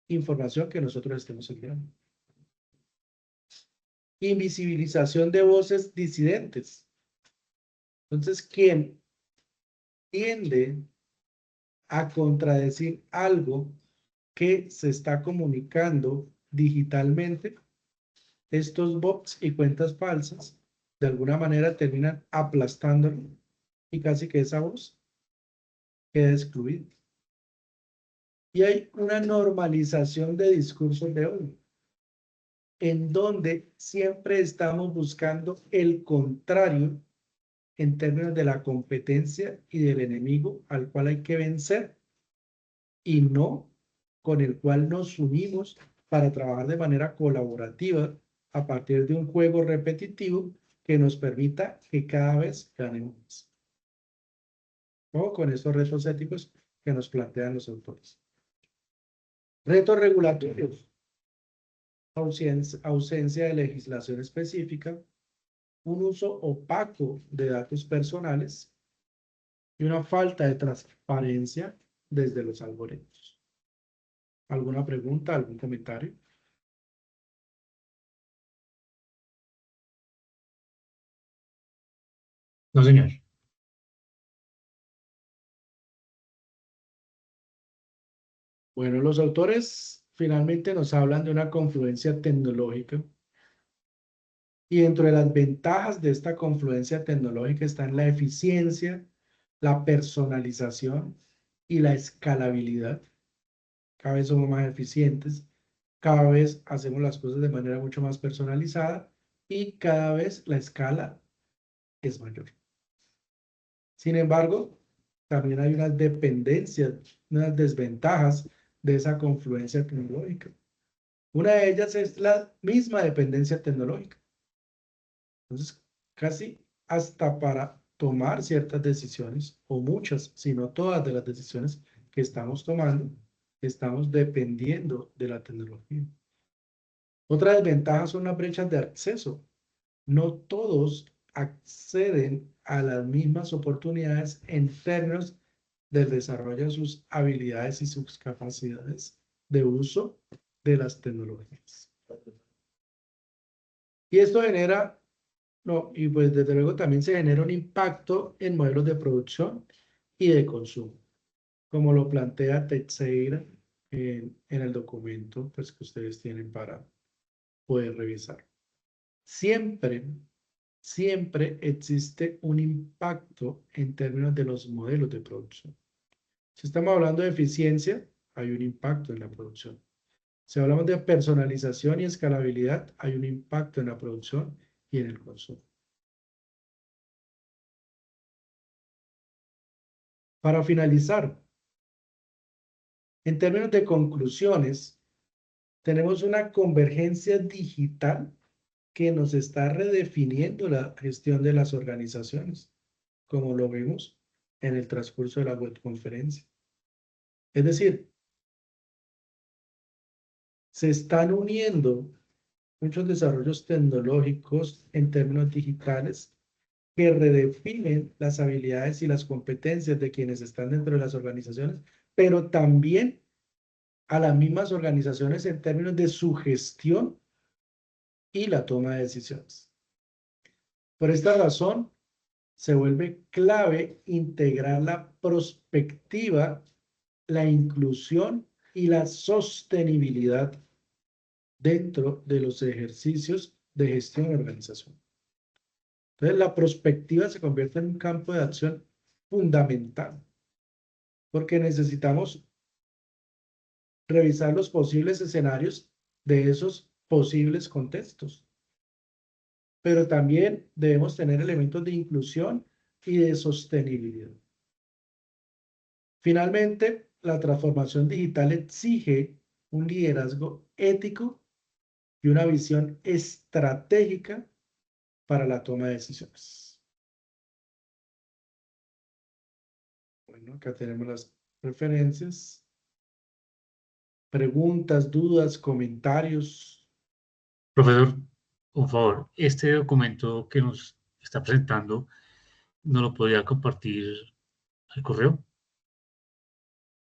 información que nosotros estemos enviando. Invisibilización de voces disidentes. Entonces, quien tiende a contradecir algo que se está comunicando digitalmente, estos bots y cuentas falsas de alguna manera terminan aplastándolo y casi que esa voz queda excluida. Y hay una normalización de discursos de odio, en donde siempre estamos buscando el contrario en términos de la competencia y del enemigo al cual hay que vencer y no con el cual nos unimos para trabajar de manera colaborativa a partir de un juego repetitivo que nos permita que cada vez ganemos más. O con estos retos éticos que nos plantean los autores. Retos regulatorios. Ausencia de legislación específica, un uso opaco de datos personales y una falta de transparencia desde los algoritmos. ¿Alguna pregunta, algún comentario? No, señor. Bueno, los autores finalmente nos hablan de una confluencia tecnológica y dentro de las ventajas de esta confluencia tecnológica están la eficiencia, la personalización y la escalabilidad. Cada vez somos más eficientes, cada vez hacemos las cosas de manera mucho más personalizada y cada vez la escala es mayor. Sin embargo, también hay unas dependencias, unas desventajas de esa confluencia tecnológica. Una de ellas es la misma dependencia tecnológica. Entonces, casi hasta para tomar ciertas decisiones, o muchas, si no todas de las decisiones que estamos tomando, estamos dependiendo de la tecnología. Otra desventaja son las brechas de acceso. No todos acceden a las mismas oportunidades en términos del desarrollo de sus habilidades y sus capacidades de uso de las tecnologías. Y esto genera, no, y pues desde luego también se genera un impacto en modelos de producción y de consumo, como lo plantea Teixeira en el documento pues, que ustedes tienen para poder revisar. Siempre existe un impacto en términos de los modelos de producción. Si estamos hablando de eficiencia, hay un impacto en la producción. Si hablamos de personalización y escalabilidad, hay un impacto en la producción y en el consumo. Para finalizar, en términos de conclusiones, tenemos una convergencia digital que nos está redefiniendo la gestión de las organizaciones, como lo vimos en el transcurso de la webconferencia. Es decir, se están uniendo muchos desarrollos tecnológicos en términos digitales que redefinen las habilidades y las competencias de quienes están dentro de las organizaciones, pero también a las mismas organizaciones en términos de su gestión y la toma de decisiones. Por esta razón, se vuelve clave integrar la prospectiva, la inclusión y la sostenibilidad dentro de los ejercicios de gestión y organización. Entonces, la prospectiva se convierte en un campo de acción fundamental, porque necesitamos revisar los posibles escenarios de esos posibles contextos. Pero también debemos tener elementos de inclusión y de sostenibilidad. Finalmente, la transformación digital exige un liderazgo ético y una visión estratégica para la toma de decisiones. Bueno, acá tenemos las referencias. Preguntas, dudas, comentarios. Profesor, por favor, este documento que nos está presentando, ¿nos lo podría compartir al correo?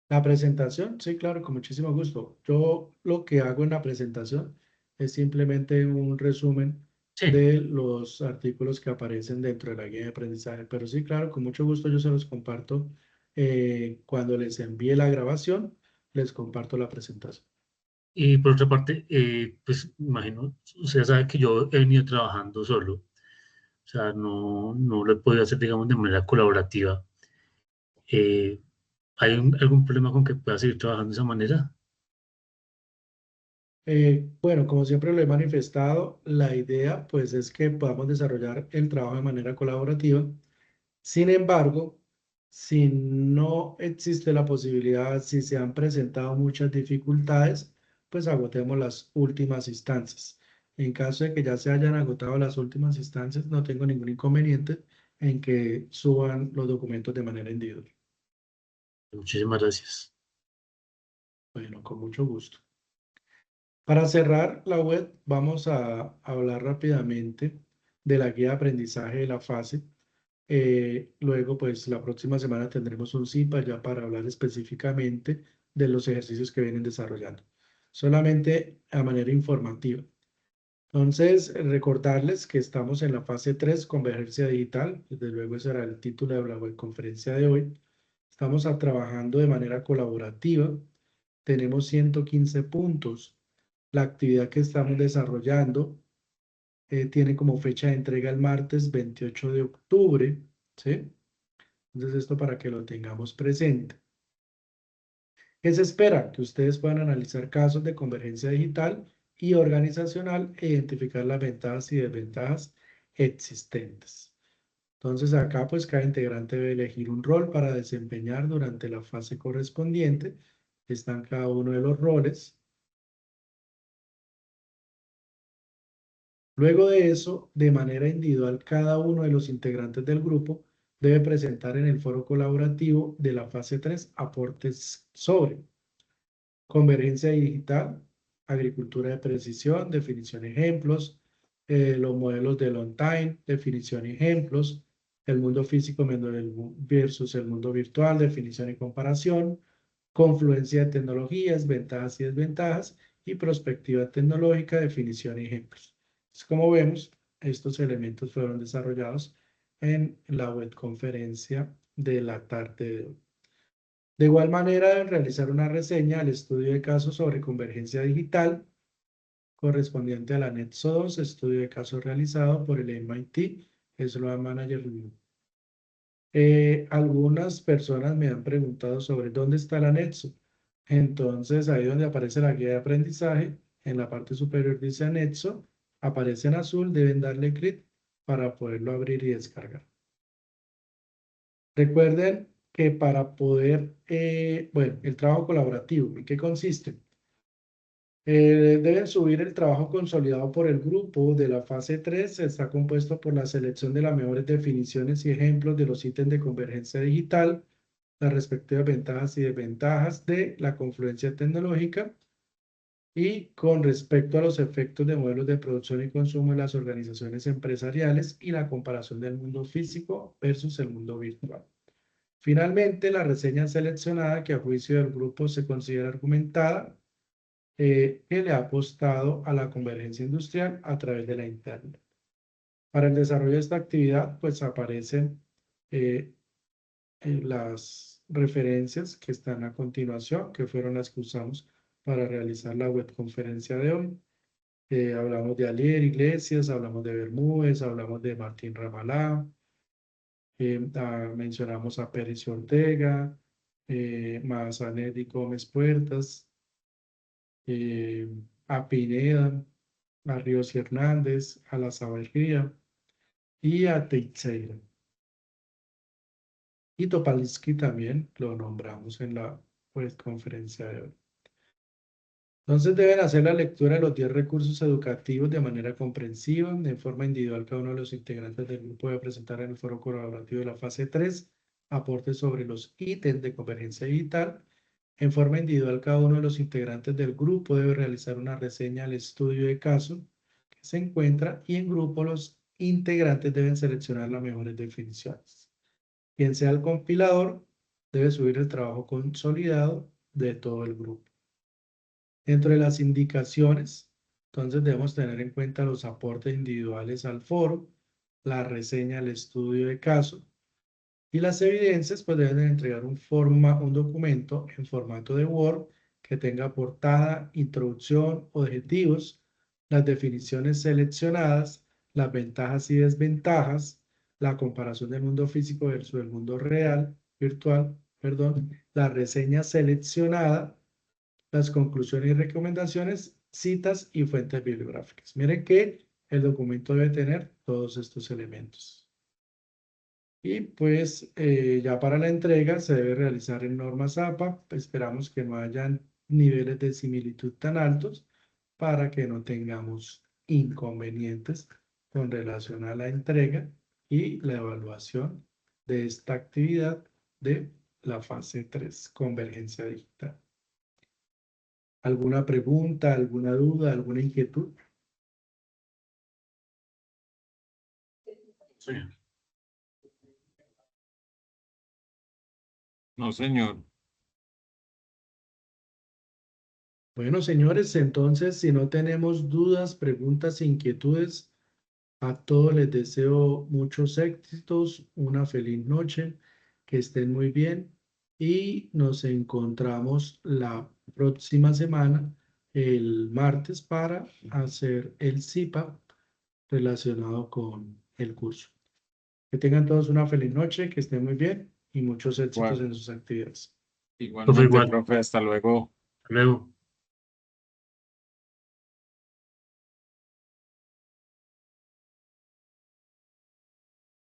La presentación, sí, claro, con muchísimo gusto. Yo lo que hago en la presentación es simplemente un resumen Sí, de los artículos que aparecen dentro de la guía de aprendizaje. Pero sí, claro, con mucho gusto yo se los comparto. Cuando les envíe la grabación, les comparto la presentación. y por otra parte, pues imagino, usted sabe que yo he venido trabajando solo, o sea, no lo he podido hacer, digamos, de manera colaborativa. Eh, ¿Hay algún problema con que pueda seguir trabajando de esa manera? Bueno, como siempre lo he manifestado, la idea pues es que podamos desarrollar el trabajo de manera colaborativa. Sin embargo, si no existe la posibilidad, si se han presentado muchas dificultades, pues agotemos las últimas instancias. En caso de que ya se hayan agotado las últimas instancias, no tengo ningún inconveniente en que suban los documentos de manera individual. Muchísimas gracias. Bueno, con mucho gusto. Para cerrar la web, vamos a hablar rápidamente de la guía de aprendizaje de la fase. Luego, pues la próxima semana tendremos un CIPA ya para hablar específicamente de los ejercicios que vienen desarrollando. Solamente a manera informativa. Entonces, recordarles que estamos en la fase 3, convergencia digital. Desde luego, ese era el título de la webconferencia de hoy. Estamos trabajando de manera colaborativa. Tenemos 115 puntos. La actividad que estamos desarrollando tiene como fecha de entrega el martes 28 de octubre, ¿sí? Entonces, esto para que lo tengamos presente. ¿Qué se espera? Que ustedes puedan analizar casos de convergencia digital y organizacional e identificar las ventajas y desventajas existentes. Entonces, acá pues cada integrante debe elegir un rol para desempeñar durante la fase correspondiente. Están cada uno de los roles. Luego de eso, de manera individual, cada uno de los integrantes del grupo debe presentar en el foro colaborativo de la fase 3 aportes sobre convergencia digital, agricultura de precisión, definición ejemplos, los modelos de long time, definición y ejemplos, el mundo físico versus el mundo virtual, definición y comparación, confluencia de tecnologías, ventajas y desventajas, y perspectiva tecnológica, definición y ejemplos. Entonces, como vemos, estos elementos fueron desarrollados en la webconferencia de la tarde de hoy. De igual manera, deben realizar una reseña al estudio de caso sobre convergencia digital correspondiente al anexo 2, estudio de caso realizado por el MIT Sloan Manager Review. Algunas personas me han preguntado sobre dónde está el anexo. Entonces, ahí donde aparece la guía de aprendizaje, en la parte superior dice anexo, aparece en azul, deben darle clic para poderlo abrir y descargar. Recuerden que para poder, bueno, el trabajo colaborativo, ¿en qué consiste? Deben subir el trabajo consolidado por el grupo de la fase 3. Está compuesto por la selección de las mejores definiciones y ejemplos de los ítems de convergencia digital, las respectivas ventajas y desventajas de la confluencia tecnológica y con respecto a los efectos de modelos de producción y consumo en las organizaciones empresariales y la comparación del mundo físico versus el mundo virtual. Finalmente, la reseña seleccionada que a juicio del grupo se considera argumentada que le ha apostado a la convergencia industrial a través de la Internet. Para el desarrollo de esta actividad, pues aparecen las referencias que están a continuación, que fueron las que usamos para realizar la webconferencia de hoy. Hablamos de Alier Iglesias, hablamos de Bermúdez, hablamos de Martín Ramalá, mencionamos a Pérez Ortega, Mazanet y Gómez Puertas, a Pineda, a Ríos y Hernández, a La Sabalría y a Teixeira. Y Topalinsky también lo nombramos en la conferencia de hoy. Entonces deben hacer la lectura de los 10 recursos educativos de manera comprensiva. De forma individual, cada uno de los integrantes del grupo debe presentar en el foro colaborativo de la fase 3 aportes sobre los ítems de convergencia digital. En forma individual, cada uno de los integrantes del grupo debe realizar una reseña al estudio de caso que se encuentra y en grupo los integrantes deben seleccionar las mejores definiciones. Quien sea el compilador debe subir el trabajo consolidado de todo el grupo. Dentro de las indicaciones, entonces debemos tener en cuenta los aportes individuales al foro, la reseña al estudio de caso, y las evidencias pues deben entregar un documento en formato de Word que tenga portada, introducción, objetivos, las definiciones seleccionadas, las ventajas y desventajas, la comparación del mundo físico versus el mundo virtual, la reseña seleccionada, las conclusiones y recomendaciones, citas y fuentes bibliográficas. Miren que el documento debe tener todos estos elementos. Y pues ya para la entrega se debe realizar en normas APA. Esperamos que no hayan niveles de similitud tan altos para que no tengamos inconvenientes con relación a la entrega y la evaluación de esta actividad de la fase 3, convergencia digital. ¿Alguna pregunta, alguna duda, alguna inquietud? Sí. No, señor. Bueno, señores, entonces, si no tenemos dudas, preguntas, inquietudes, a todos les deseo muchos éxitos, una feliz noche, que estén muy bien y nos encontramos la próxima semana, el martes, para hacer el CIPA relacionado con el curso. Que tengan todos una feliz noche, que estén muy bien y muchos éxitos Igual. en sus actividades. Igualmente, igual. profe, hasta luego. Hasta luego.